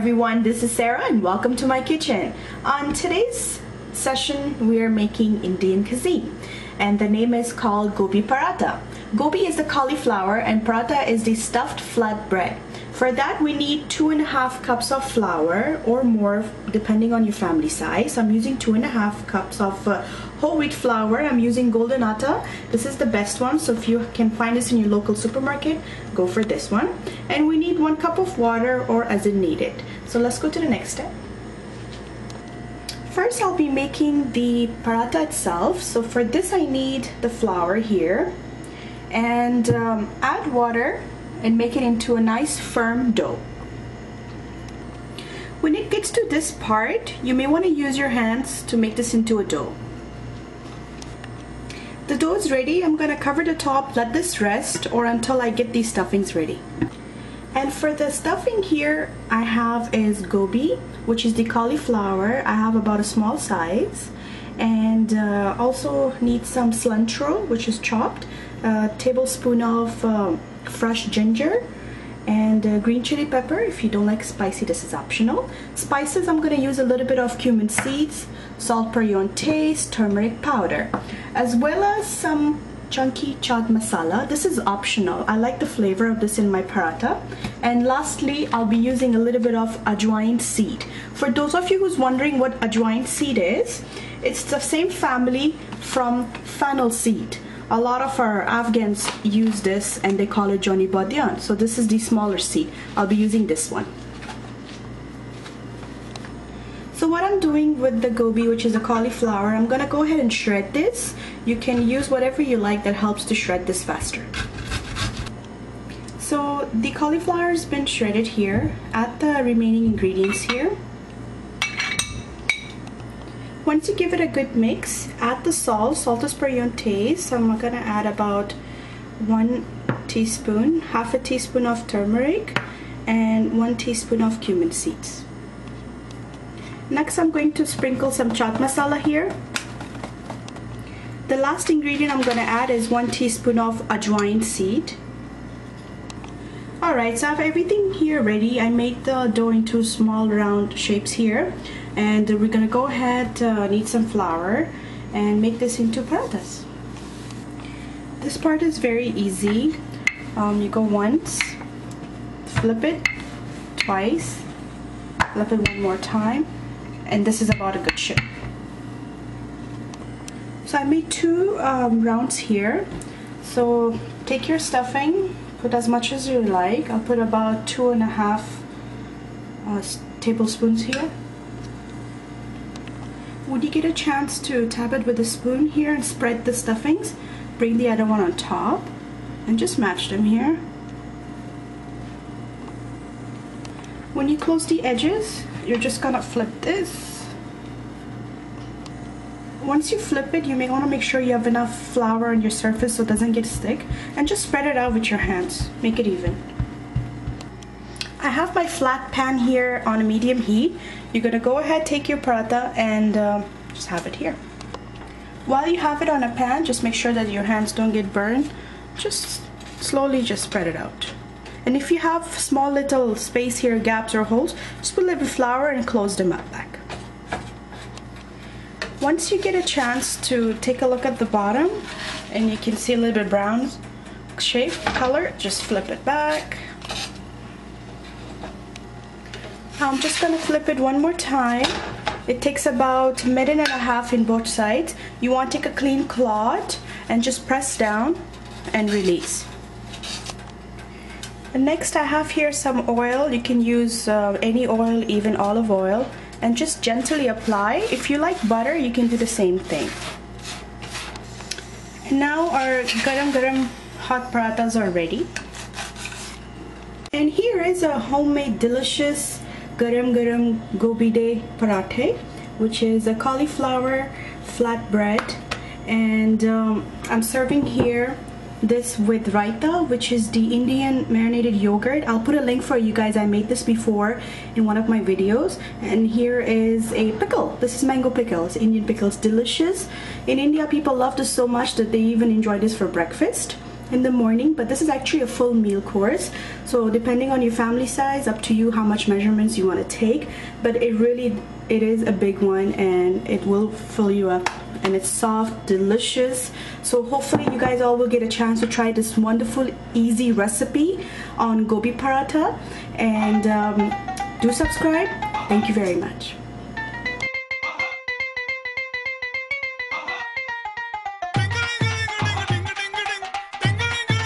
everyone, this is Sarah and welcome to my kitchen. On today's session we are making Indian cuisine and the name is called Gobi Paratha. Gobi is the cauliflower and paratha is the stuffed flat bread. For that we need 2.5 cups of flour or more depending on your family size. I'm using 2.5 cups of whole wheat flour. I'm using golden atta. This is the best one, so if you can find this in your local supermarket, go for this one. And we need 1 cup of water or as needed. So let's go to the next step. First I'll be making the paratha itself. So for this I need the flour here and add water and make it into a nice firm dough. When it gets to this part, you may want to use your hands to make this into a dough. The dough is ready. I'm going to cover the top, let this rest or until I get these stuffings ready. And for the stuffing here I have is gobi, which is the cauliflower. I have about a small size, and also need some cilantro, which is chopped, a tablespoon of fresh ginger, and green chili pepper. If you don't like spicy, this is optional. Spices, I'm going to use a little bit of cumin seeds, salt per your own taste, turmeric powder, as well as some chunky chaat masala. This is optional. I like the flavor of this in my paratha. And lastly, I'll be using a little bit of ajwain seed. For those of you who's wondering what ajwain seed is, it's the same family from fennel seed. A lot of our Afghans use this and they call it Joni Badian. So this is the smaller seed. I'll be using this one. So what I'm doing with the gobi, which is a cauliflower, I'm gonna go ahead and shred this. You can use whatever you like that helps to shred this faster. So the cauliflower has been shredded here. Add the remaining ingredients here. Once you give it a good mix, add the salt. Salt is per your own taste. So I'm gonna add about 1 teaspoon, half a teaspoon of turmeric, and 1 teaspoon of cumin seeds. Next, I'm going to sprinkle some chaat masala here. The last ingredient I'm gonna add is 1 teaspoon of ajwain seed. Alright, so I have everything here ready. I made the dough into small round shapes here. And we're gonna go ahead, need some flour and make this into parathas. This part is very easy. You go once, flip it twice, flip it one more time, and this is about a good shape. So I made 2 rounds here. So take your stuffing, put as much as you like. I'll put about 2.5 tablespoons here. When you get a chance to tap it with a spoon here and spread the stuffings, bring the other one on top and just match them here. When you close the edges, you're just gonna flip this. Once you flip it, you may want to make sure you have enough flour on your surface so it doesn't get stick, and just spread it out with your hands. Make it even. I have my flat pan here on a medium heat. You're gonna go ahead, take your paratha and just have it here. While you have it on a pan, just make sure that your hands don't get burned. Just slowly just spread it out. And if you have small little space here, gaps or holes, just put a little bit of flour and close them up back. Once you get a chance to take a look at the bottom and you can see a little bit brown shape, color, just flip it back. I'm just gonna flip it one more time. It takes about 1.5 minutes in both sides. You want to take a clean cloth and just press down and release. And next I have here some oil. You can use any oil, even olive oil, and just gently apply. If you like butter, you can do the same thing. And now our garam hot parathas are ready. And here is a homemade delicious garam gobi de parathe, which is a cauliflower flatbread, and I'm serving here this with Raita, which is the Indian marinated yogurt. I'll put a link for you guys. I made this before in one of my videos. And here is a pickle. This is mango pickles, Indian pickles, delicious. In India, people love this so much that they even enjoy this for breakfast. in the morning, but this is actually a full meal course, so depending on your family size, up to you how much measurements you want to take, but it is a big one and it will fill you up, and it's soft, delicious. So hopefully you guys all will get a chance to try this wonderful easy recipe on Gobi Paratha, and do subscribe. Thank you very much.